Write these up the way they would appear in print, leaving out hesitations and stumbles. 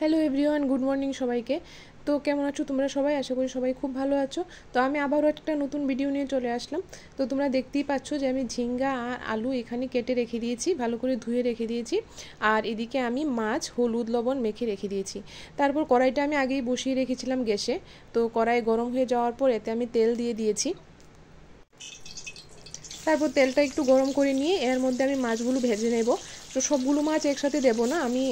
Hello everyone, good morning সবাইকে। তো কেমন আছো তোমরা সবাই? আশা করি সবাই খুব ভালো আছো। তো আমি আবারও একটা নতুন ভিডিও নিয়ে চলে আসলাম। তো তোমরা দেখতেই পাচ্ছ যে আমি ঝিঙ্গা আর আলু এখানে কেটে রেখে দিয়েছি, ভালো করে ধুয়ে রেখে দিয়েছি। আর এদিকে আমি মাছ হলুদ লবণ মেখে রেখে দিয়েছি। তারপর কড়াইটা আমি আগেই বসিয়ে রেখেছিলাম গ্যাসে। তো কড়াই গরম হয়ে যাওয়ার পর এতে আমি তেল দিয়ে দিয়েছি। তারপর তেলটা একটু গরম করে নিয়ে এর মধ্যে আমি মাছগুলো ভেজে নেব। তো সবগুলো মাছ একসাথে দেব না, আমি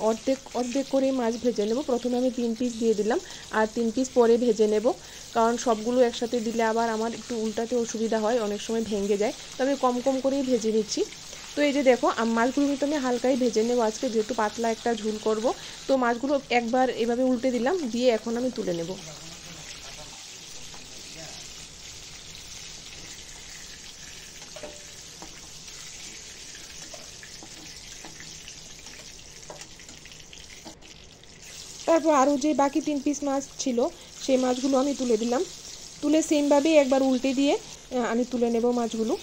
অর্ধেক অর্ধেক করে মাছ ভেজে নেব। প্রথমে আমি 3 পিস দিয়ে দিলাম আর 3 পিস পরে ভেজে নেব, কারণ সবগুলো একসাথে দিলে আবার আমার একটু উল্টাতে অসুবিধা হয়, অনেক সময় ভেঙে যায়। তো আমি কম কম করেই ভেজে নিচ্ছি। তো এই যে দেখো, মাছগুলো কিন্তু আমি হালকাই ভেজে নেব আজকে, যেহেতু পাতলা একটা ঝোল করব। তো মাছগুলো একবার এভাবে উল্টে দিলাম, দিয়ে এখন আমি তুলে নেব। তারপর আরও যে বাকি 3 পিস মাছ ছিল সেই মাছগুলো আমি তুলে দিলাম। তুলে সেমভাবেই একবার উল্টে দিয়ে আমি তুলে নেব মাছগুলো।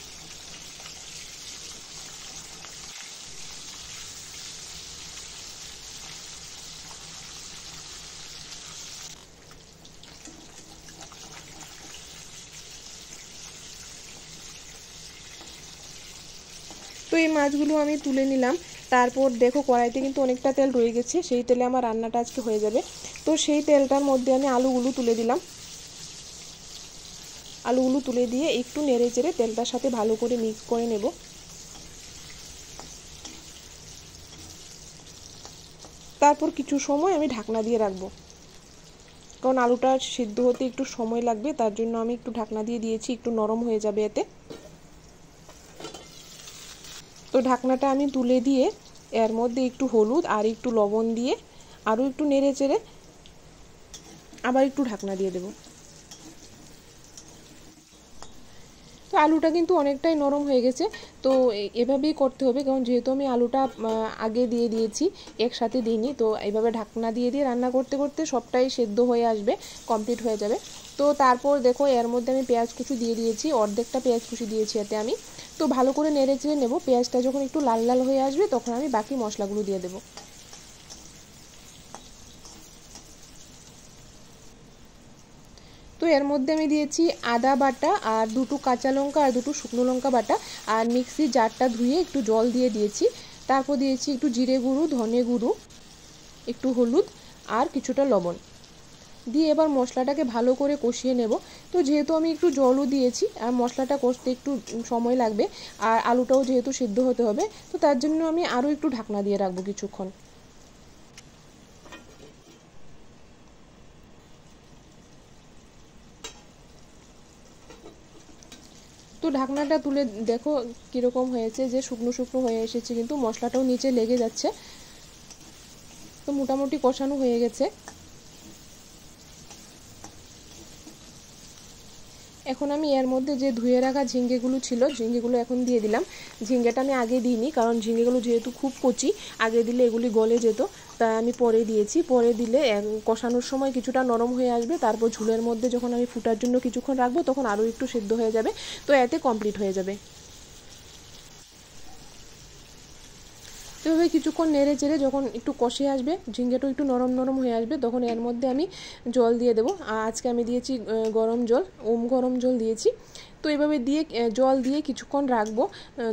তো এই মাছগুলো আমি তুলে নিলাম। তারপর দেখো, কড়াইতে কিন্তু অনেকটা তেল রয়ে গেছে, সেই তেলে আমার রান্নাটা আজকে হয়ে যাবে। তো সেই তেলটার মধ্যে আমি আলুগুলো তুলে দিলাম। আলুগুলো তুলে দিয়ে একটু নেড়ে চেড়ে তেলটার সাথে ভালো করে মিক্স করে নেব। তারপর কিছু সময় আমি ঢাকনা দিয়ে রাখবো, কারণ আলুটা সিদ্ধ হতে একটু সময় লাগবে, তার জন্য আমি একটু ঢাকনা দিয়ে দিয়েছি, একটু নরম হয়ে যাবে এতে। তো ঢাকনাটা আমি তুলে দিয়ে এর মধ্যে একটু হলুদ আর একটু লবণ দিয়ে আরও একটু নেড়ে চেড়ে আবার একটু ঢাকনা দিয়ে দেব। তো আলুটা কিন্তু অনেকটাই নরম হয়ে গেছে। তো এভাবেই করতে হবে, কারণ যেহেতু আমি আলুটা আগে দিয়ে দিয়েছি, একসাথে দিইনি। তো এইভাবে ঢাকনা দিয়ে দিয়ে রান্না করতে করতে সবটাই সেদ্ধ হয়ে আসবে, কমপ্লিট হয়ে যাবে। তো তারপর দেখো, এর মধ্যে আমি পেঁয়াজ কুচি দিয়ে দিয়েছি, অর্ধেকটা পেঁয়াজ কুচি দিয়েছি এতে আমি। তো ভালো করে নেড়ে চেড়ে নেব। পেঁয়াজটা যখন একটু লাল লাল হয়ে আসবে তখন আমি বাকি মশলাগুলো দিয়ে দেবো। তো এর মধ্যে আমি দিয়েছি আদা বাটা আর দুটো কাঁচা লঙ্কা আর দুটো শুকনো লঙ্কা বাটা, আর মিক্সি জারটা ধুয়ে একটু জল দিয়ে দিয়েছি। তারপর দিয়েছি একটু জিরে গুঁড়ো, ধনে গুঁড়ো, একটু হলুদ আর কিছুটা লবণ দিয়ে এবার মশলাটাকে ভালো করে কষিয়ে নেব। তো যেহেতু আমি একটু জলও দিয়েছি আর মশলাটা কষতে একটু সময় লাগবে, আর আলুটাও যেহেতু সিদ্ধ হতে হবে, তো তার জন্য আমি আরও একটু ঢাকনা দিয়ে রাখবো কিছুক্ষণ। তো ঢাকনাটা তুলে দেখো কীরকম হয়েছে, যে শুকনো শুকনো হয়ে এসেছে, কিন্তু মশলাটাও নিচে লেগে যাচ্ছে। তো মোটামুটি কষানো হয়ে গেছে। এখন আমি এর মধ্যে যে ধুয়ে রাখা ঝিঙ্গেগুলো ছিল, ঝিঙ্গেগুলো এখন দিয়ে দিলাম। ঝিঙ্গেটা আমি আগে দিইনি, কারণ ঝিঙ্গেগুলো যেহেতু খুব কচি, আগে দিলে এগুলি গলে যেত, তাই আমি পরে দিয়েছি। পরে দিলে কষানোর সময় কিছুটা নরম হয়ে আসবে, তারপর ঝুলের মধ্যে যখন আমি ফুটার জন্য কিছুক্ষণ রাখবো তখন আরও একটু সেদ্ধ হয়ে যাবে। তো এতে কমপ্লিট হয়ে যাবে। তো এভাবে কিছুক্ষণ নেড়ে চেড়ে যখন একটু কষে আসবে, ঝিঙ্গেটাও একটু নরম নরম হয়ে আসবে, তখন এর মধ্যে আমি জল দিয়ে দেবো। আজকে আমি দিয়েছি গরম জল, গরম জল দিয়েছি। তো এভাবে দিয়ে জল দিয়ে কিছুক্ষণ রাখবো।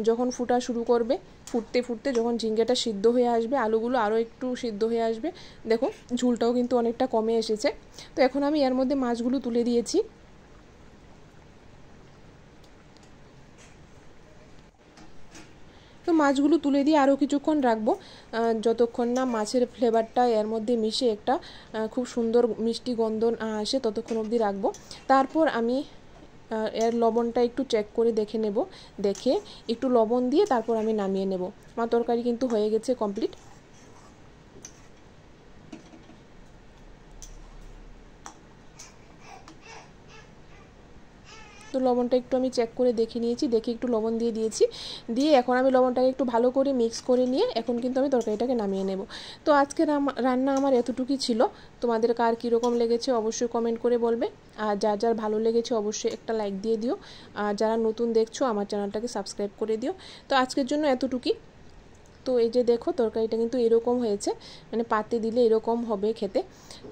যখন ফুটা শুরু করবে, ফুটতে ফুটতে যখন ঝিঙ্গেটা সিদ্ধ হয়ে আসবে, আলুগুলো আরও একটু সিদ্ধ হয়ে আসবে, দেখো ঝুলটাও কিন্তু অনেকটা কমে এসেছে। তো এখন আমি এর মধ্যে মাছগুলো তুলে দিয়েছি। তো মাছগুলো তুলে দিয়ে আরও কিছুক্ষণ রাখবো, যতক্ষণ না মাছের ফ্লেভারটা এর মধ্যে মিশে একটা খুব সুন্দর মিষ্টি গন্ধ আসে, ততক্ষণ অবধি রাখবো। তারপর আমি এর লবণটা একটু চেক করে দেখে নেব, দেখে একটু লবণ দিয়ে তারপর আমি নামিয়ে নেব। আমার তরকারি কিন্তু হয়ে গেছে কমপ্লিট। তো লবণটা একটু আমি চেক করে দেখে নিয়েছি, দেখে একটু লবণ দিয়ে দিয়েছি। দিয়ে এখন আমি লবণটাকে একটু ভালো করে মিক্স করে নিয়ে এখন কিন্তু আমি তরকারিটাকে নামিয়ে নেব। তো আজকে রান্না আমার এতটুকুই ছিল। তোমাদের কার কীরকম লেগেছে অবশ্যই কমেন্ট করে বলবে, আর যার যার ভালো লেগেছে অবশ্যই একটা লাইক দিয়ে দিও, আর যারা নতুন দেখছো আমার চ্যানেলটাকে সাবস্ক্রাইব করে দিও। তো আজকের জন্য এতটুকুই। তো তো এই যে দেখো তরকারিটা কিন্তু এরকম হয়েছে, মানে পাতে দিলে এরকম হবে খেতে।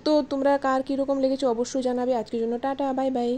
তো তোমরা কার কীরকম লেগেছে অবশ্যই জানাবে। আজকের জন্য টাটা, বাই বাই।